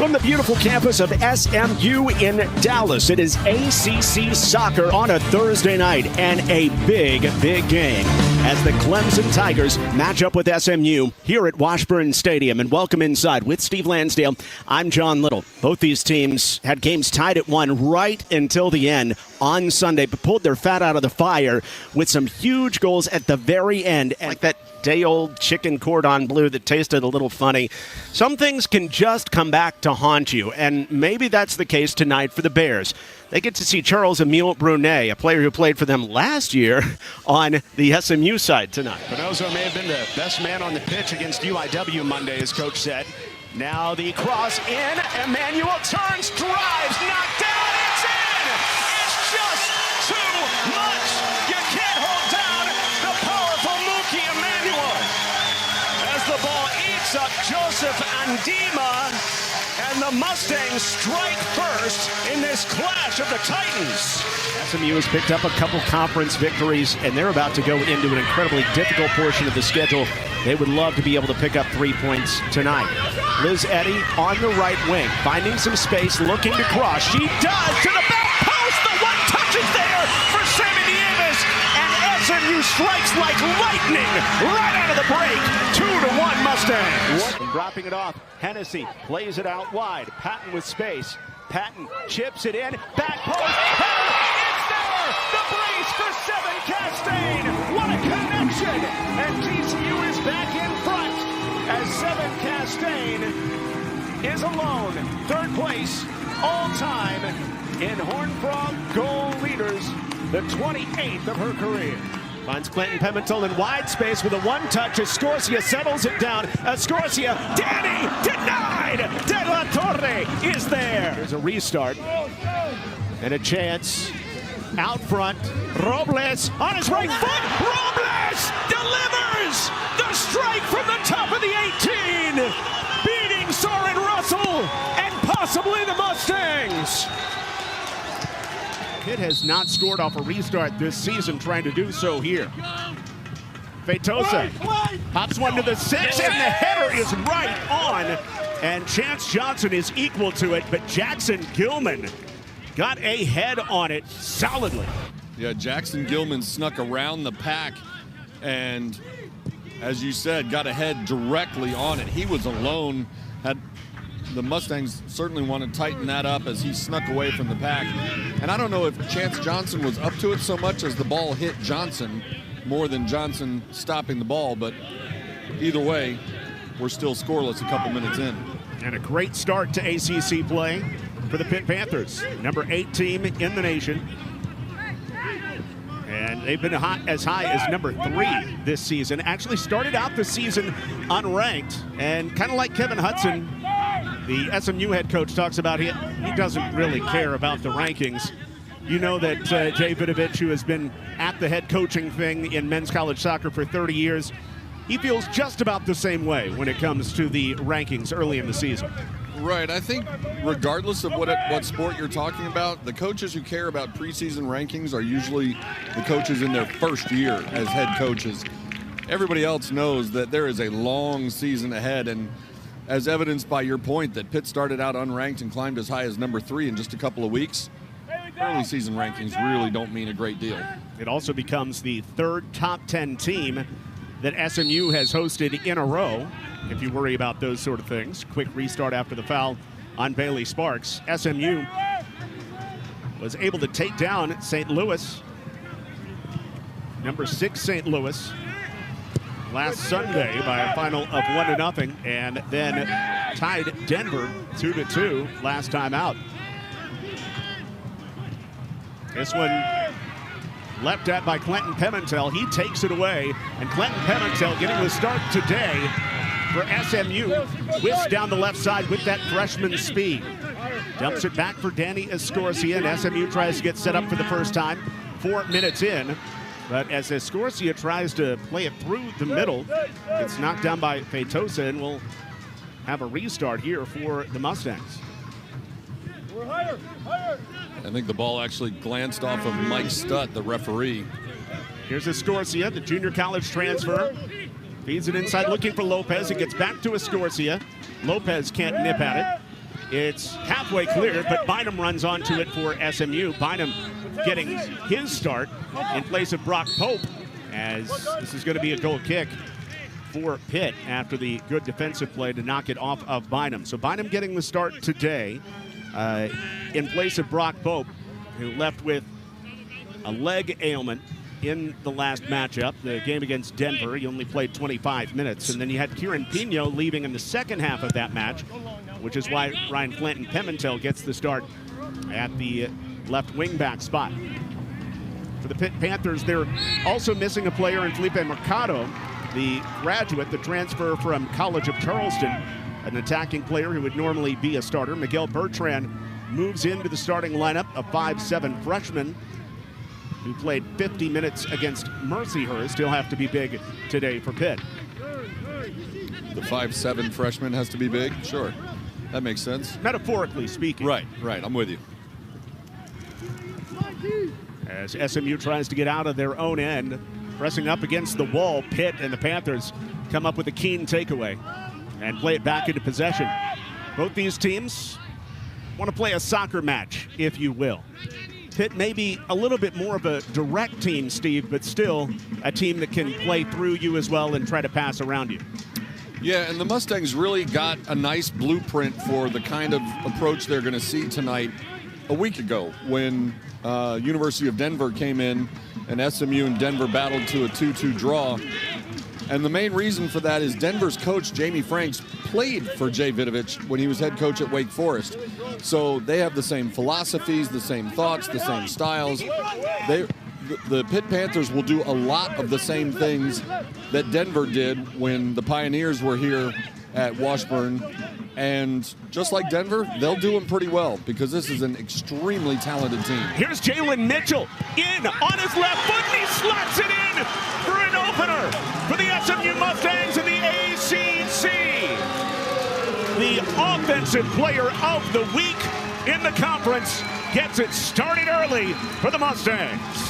From the beautiful campus of SMU in Dallas, it is ACC soccer on a Thursday night and a big, big game as the Clemson Tigers match up with SMU here at Washburn Stadium. And welcome inside with Steve Lansdale. I'm John Liddle. Both these teams had games tied at 1 right until the end on Sunday, but pulled their fat out of the fire with some huge goals at the very end. Like that day-old chicken cordon bleu that tasted a little funny. Some things can just come back to haunt you, and maybe that's the case tonight for the Bears. They get to see Charles Emile Brunet, a player who played for them last year, on the SMU side tonight. Bonozo may have been the best man on the pitch against UIW Monday, as coach said. Now the cross in, Emmanuel turns, drives, knocked down, it's in! It's just too much! You can't hold down the powerful Mookie Emmanuel. As the ball eats up Joseph Andima, and the Mustangs strike first in this clash of the Titans. SMU has picked up a couple conference victories, and they're about to go into an incredibly difficult portion of the schedule. They would love to be able to pick up 3 points tonight. Liz Eddy on the right wing, finding some space, looking to cross. She does to the back post. The one touch is there for Sammy Davis, and SMU strikes like lightning right out of the break. 2-1 Mustangs. Dropping it off. Hennessy plays it out wide. Patton with space. Patton chips it in. Back post. It's there. The brace for 7 Castaigne. What a connection. And TCU is back in front as 7 Castaigne is alone. 3rd place all time in Horned Frog goal leaders. The 28th of her career. Finds Clinton Pimentel in wide space with a one-touch. Escorcia settles it down. Escorcia, Danny, denied! De La Torre is there. There's a restart. And a chance. Out front. Robles on his right foot. Robles delivers! The strike from the top of the 18! Beating Soren Russell and possibly the Mustangs. Pitt has not scored off a restart this season, trying to do so here. Feitosa pops one to the 6, and the header is right on. And Chance Johnson is equal to it, but Jackson Gilman got a head on it solidly. Yeah, Jackson Gilman snuck around the pack and, as you said, got a head directly on it. He was alone. The Mustangs certainly want to tighten that up as he snuck away from the pack. And I don't know if Chance Johnson was up to it so much as the ball hit Johnson more than Johnson stopping the ball. But either way, we're still scoreless a couple minutes in. And a great start to ACC play for the Pitt Panthers, number 8 team in the nation. And they've been as high as number 3 this season. Actually started out the season unranked, and kind of like Kevin Hudson, the SMU head coach talks about he doesn't really care about the rankings. You know that Jay Vidovich, who has been at the head coaching thing in men's college soccer for 30 years, he feels just about the same way when it comes to the rankings early in the season. Right. I think regardless of what sport you're talking about, the coaches who care about preseason rankings are usually the coaches in their first year as head coaches. Everybody else knows that there is a long season ahead, and as evidenced by your point that Pitt started out unranked and climbed as high as number 3 in just a couple of weeks, early season rankings really don't mean a great deal. It also becomes the 3rd top 10 team that SMU has hosted in a row, if you worry about those sort of things. Quick restart after the foul on Bailey Sparks. SMU was able to take down St. Louis, number 6 St. Louis, last Sunday by a final of 1-0, and then tied Denver 2-2 last time out. This one leapt at by Clinton Pimentel. He takes it away, and Clinton Pimentel getting the start today for SMU. Whips down the left side with that freshman speed. Dumps it back for Danny Escorcia, and SMU tries to get set up for the first time. 4 minutes in. But as Escorcia tries to play it through the middle, it's knocked down by Feitosa, and we'll have a restart here for the Mustangs. I think the ball actually glanced off of Mike Stutt, the referee. Here's Escorcia, the junior college transfer. Feeds it inside looking for Lopez. It gets back to Escorcia. Lopez can't nip at it. It's halfway cleared, but Bynum runs onto it for SMU. Bynum getting his start in place of Brock Pope, as this is going to be a goal kick for Pitt after the good defensive play to knock it off of Bynum. So Bynum getting the start today in place of Brock Pope, who left with a leg ailment in the last matchup, the game against Denver. He only played 25 minutes. And then you had Kieran Pino leaving in the second half of that match, which is why Ryan Clinton Pimentel gets the start at the left wing back spot. For the Pitt Panthers, they're also missing a player in Felipe Mercado, the graduate, the transfer from College of Charleston, an attacking player who would normally be a starter. Miguel Bertrand moves into the starting lineup, a 5'7" freshman who played 50 minutes against Mercyhurst. He'll have to be big today for Pitt. The 5'7" freshman has to be big? Sure. That makes sense. Metaphorically speaking. Right. I'm with you. As SMU tries to get out of their own end, pressing up against the wall, Pitt and the Panthers come up with a keen takeaway and play it back into possession. Both these teams want to play a soccer match, if you will. Pitt may be a little bit more of a direct team, Steve, but still a team that can play through you as well and try to pass around you. Yeah, and the Mustangs really got a nice blueprint for the kind of approach they're going to see tonight a week ago when University of Denver came in and SMU and Denver battled to a 2-2 draw. And the main reason for that is Denver's coach, Jamie Franks, played for Jay Vidovich when he was head coach at Wake Forest. So they have the same philosophies, the same thoughts, the same styles. The Pitt Panthers will do a lot of the same things that Denver did when the Pioneers were here at Washburn. And just like Denver, they'll do them pretty well because this is an extremely talented team. Here's Jalen Mitchell in on his left foot, and he slots it in for an opener for the SMU Mustangs in the ACC. The offensive player of the week in the conference gets it started early for the Mustangs.